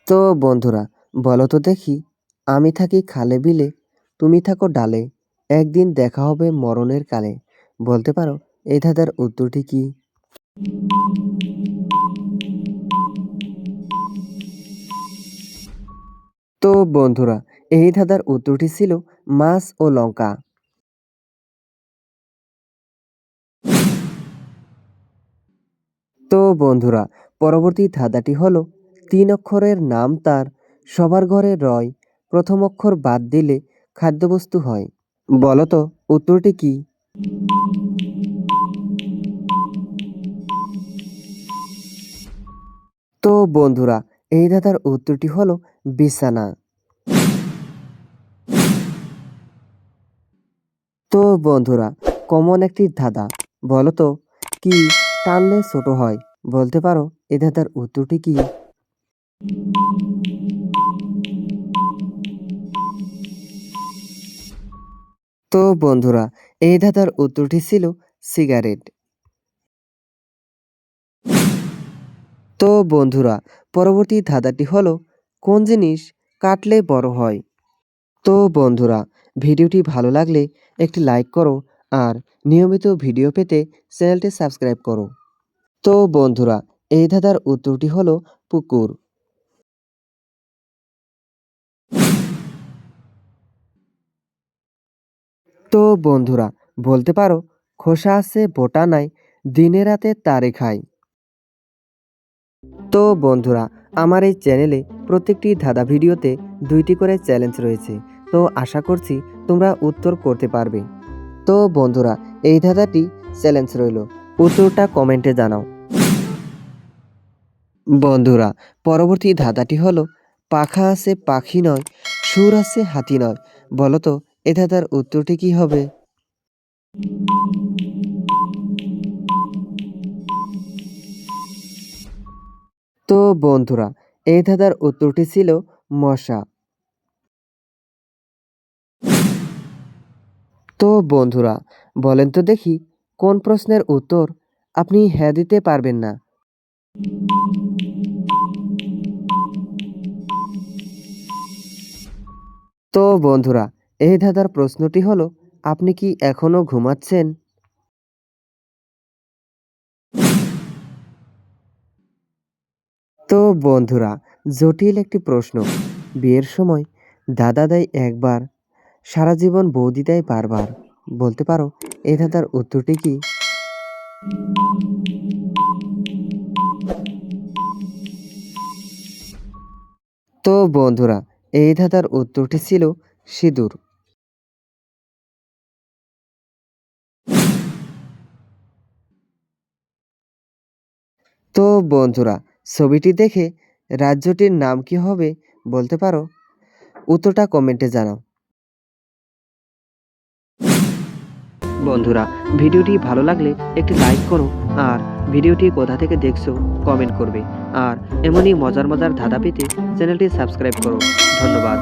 তো বন্ধুরা, বলো তো দেখি, আমি থাকি খালে বিলে, তুমি থাকো ডালে, একদিন দেখা হবে মরণের কালে। বলতে পারো এই ধাঁধার উত্তরটি কি? তো বন্ধুরা, এই ধাঁধার উত্তরটি ছিল মাছ ও লঙ্কা। তো বন্ধুরা, পরবর্তী ধাঁধাটি হলো ৩ অক্ষরের নাম তার, সবার ঘরে রয়, প্রথম অক্ষর বাদ দিলে খাদ্যবস্তু হয়। বলো তো উত্তরটি কি? তো বন্ধুরা, এই ধাঁধার উত্তরটি হলো বিছানা। তো বন্ধুরা, কমন একটি ধাঁধা, বলো তো কি টানলে ছোট হয়? বলতে পারো এই ধাঁধার উত্তরটি কি? তো বন্ধুরা, এই ধাঁধার উত্তরটি ছিল সিগারেট। তো বন্ধুরা, পরবর্তী ধাঁধাটি হলো কোন জিনিস কাটলে বড় হয়? তো বন্ধুরা, ভিডিওটি ভালো লাগলে একটি লাইক করো আর নিয়মিত ভিডিও পেতে চ্যানেলটি সাবস্ক্রাইব করো। তো বন্ধুরা, এই ধাঁধার উত্তরটি হলো পুকুর। তো বন্ধুরা, বলতে পারো খোসা আছে বোটা নাই, দিনে রাতে তারে খায়। তো বন্ধুরা, আমার এই চ্যানেলে প্রত্যেকটি ধাঁধা ভিডিওতে 2টি করে চ্যালেঞ্জ রয়েছে। তো আশা করছি তোমরা উত্তর করতে পারবে। তো বন্ধুরা, এই ধাঁধাটি চ্যালেঞ্জ রইল, উত্তরটা কমেন্টে জানাও। বন্ধুরা, পরবর্তী ধাঁধাটি হলো পাখা আছে পাখি নয়, সুর আছে হাতি নয়। বলো তো এ ধাঁধার উত্তরটি কি হবে? তো বন্ধুরা, এই ধাঁধার উত্তরটি ছিল মশা। তো বন্ধুরা, বলেন তো দেখি কোন প্রশ্নের উত্তর আপনি হ্যাঁ দিতে পারবেন না? তো বন্ধুরা, এই ধাঁধার প্রশ্নটি হলো আপনি কি এখনো ঘুমাচ্ছেন? তো বন্ধুরা, জটিল একটি প্রশ্ন। বিয়ের সময় দাদা দেয় একবার, সারা জীবন বৌদি দেয় বারবার। বলতে পারো এই ধাঁধার উত্তরটি কি? তো বন্ধুরা, এই ধাঁধার উত্তরটি ছিল সিঁদুর। তো বন্ধুরা, ছবিটি দেখে রাজ্যটির নাম কি হবে বলতে পারো? উত্তরটা কমেন্টে জানাও। বন্ধুরা, ভিডিওটি ভালো লাগলে একটি লাইক করো আর ভিডিওটি কোথা থেকে দেখছো কমেন্ট করবে। আর এমনই মজার মজার ধাঁধা পেতে চ্যানেলটি সাবস্ক্রাইব করো। ধন্যবাদ।